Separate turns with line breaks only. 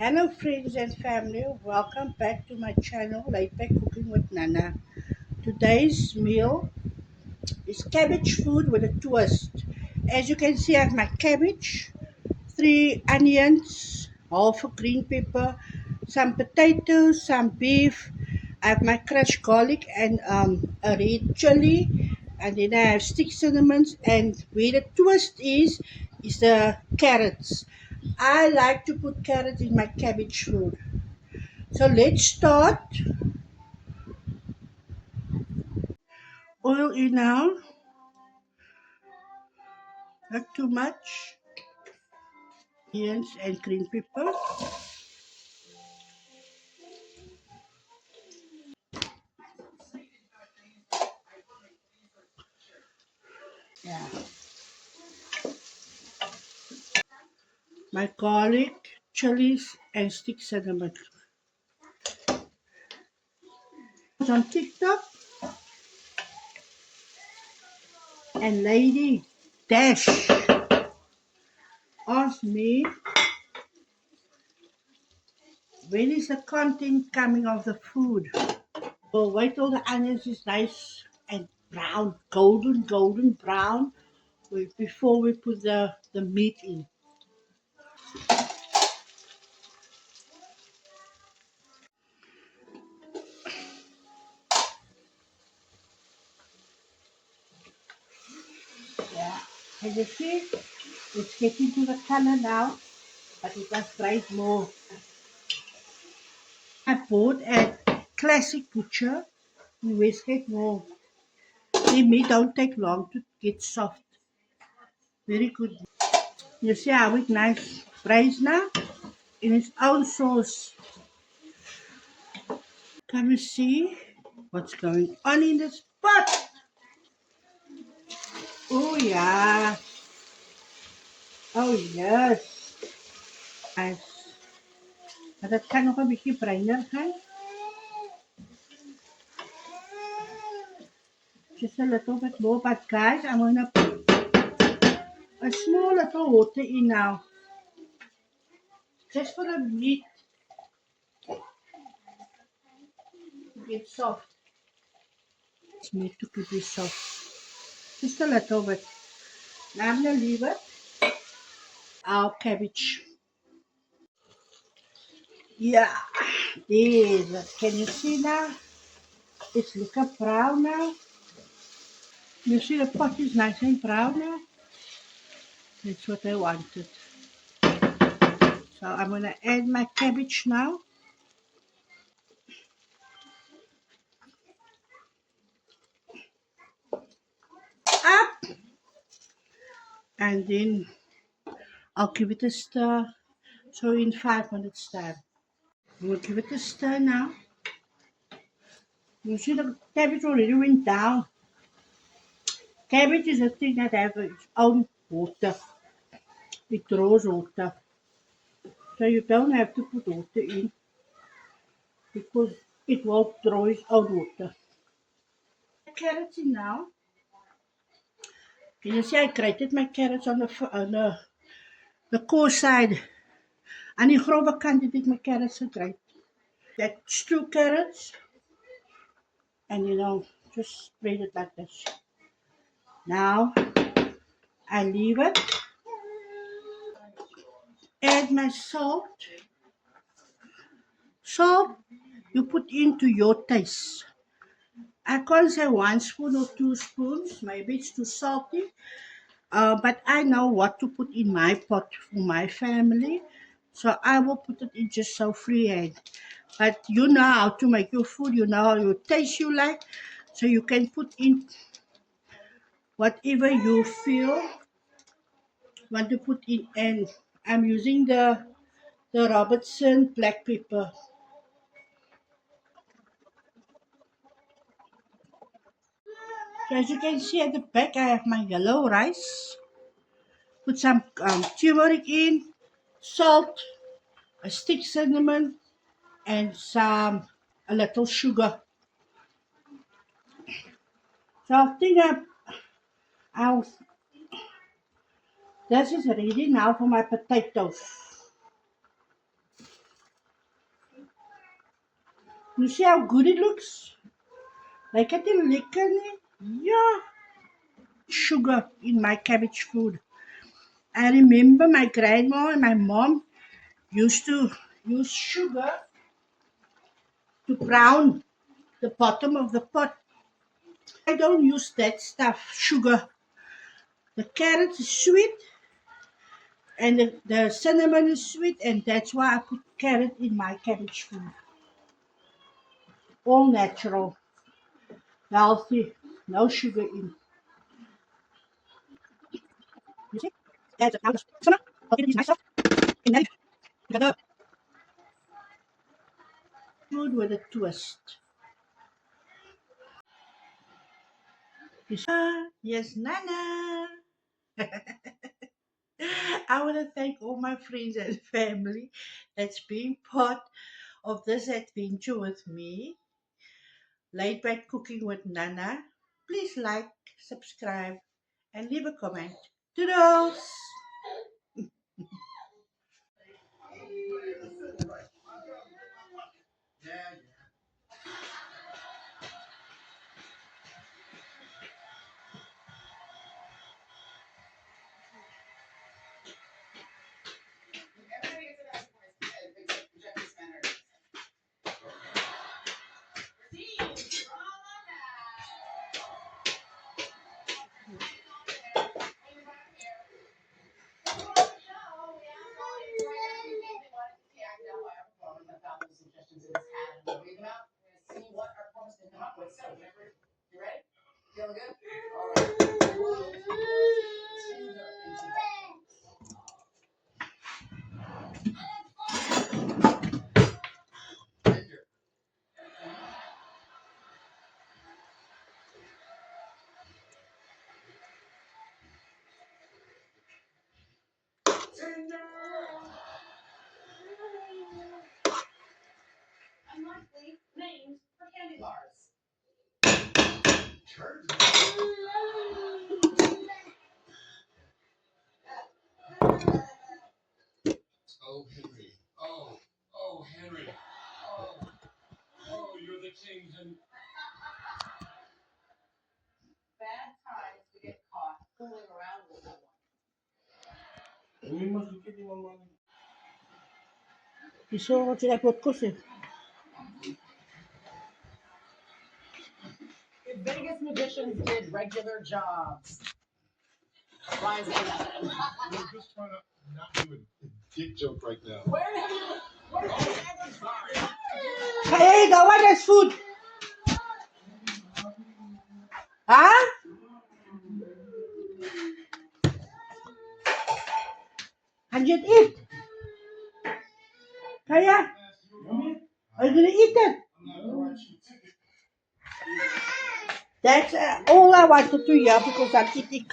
Hello, friends and family. Welcome back to my channel, Laid Back Cooking with Nana. Today's meal is cabbage food with a twist. As you can see, I have my cabbage, three onions, half a green pepper, some potatoes, some beef. I have my crushed garlic and a red chili, and then I have stick cinnamons. And where the twist is the carrots. I like to put carrots in my cabbage food. So let's start. Oil in now, not too much. Onions and green pepper. Yeah. My garlic, chilies, and stick cinnamon. On TikTok and Lady Dash asked me when is the content coming of the food. We'll wait till the onions is nice and brown, golden brown before we put the meat in. Yeah. Can you see? It's getting to the color now, but it must fry more. I bought at Classic Butcher in Westgate Mall. The meat don't take long to get soft. Very good. You see how it nice fries now in its own sauce. Come and see what's going on in this pot. Oh yeah. Oh yes. Nice. Maar dat kan nog een beetje bruiner gaan. Just a little bit more. But guys, I'm gonna put a small little water in now. Just for the meat to get soft. It's meat to keep it soft. Just a little bit. Now I'm gonna leave it. Our cabbage. Yeah, there's it. Can you see now? It's looking brown now. You see the pot is nice and brown now. That's what I wanted. So I'm gonna add my cabbage now. Up, and then I'll give it a stir. So in 5 minutes time, we'll give it a stir now. You see the cabbage already went down. Cabbage is a thing that has its own water. It draws water. So you don't have to put water in because it will draw its own water. Carrots in now. Can you see I grated my carrots on the core side. Aan die grove kant het ek my carrots gegrate. That's two carrots and just spread it like this. Now I leave it. Add my salt. Salt you put into your taste. I can't say 1 spoon or 2 spoons. Maybe it's too salty. But I know what to put in my pot for my family. So I will put it in just so freehand. But you know how to make your food. You know how your taste you like. So you can put in whatever you feel want to put in. And I'm using the Robertson black pepper. So as you can see at the back, I have my yellow rice. Put some turmeric in, salt, a stick cinnamon, and a little sugar. So I think I'll, this is ready now for my potatoes. You see how good it looks? Like at the liquor, yeah, sugar in my cabbage food. I remember my grandma and my mom used to use sugar to brown the bottom of the pot. I don't use that stuff, sugar. The carrot is sweet and the cinnamon is sweet, and that's why I put carrot in my cabbage food. All natural, healthy, no sugar in. You see? That's a powder. Summer, I'll give it this nice stuff. And then you got the food with a twist. Yes, Nana. I want to thank all my friends and family that's been part of this adventure with me. Late Back Cooking with Nana. Please like, subscribe, and leave a comment. Toodles! You saw what I put cooking?
If Vegas magicians did regular jobs, why is it nothing?
We're just trying to not do a dick joke right now.
Where have you ever tried?
Hey, the one that's food. Huh? And you eat. Kaya? Are you gonna eat it? That's all I wanted to hear because I'm eating.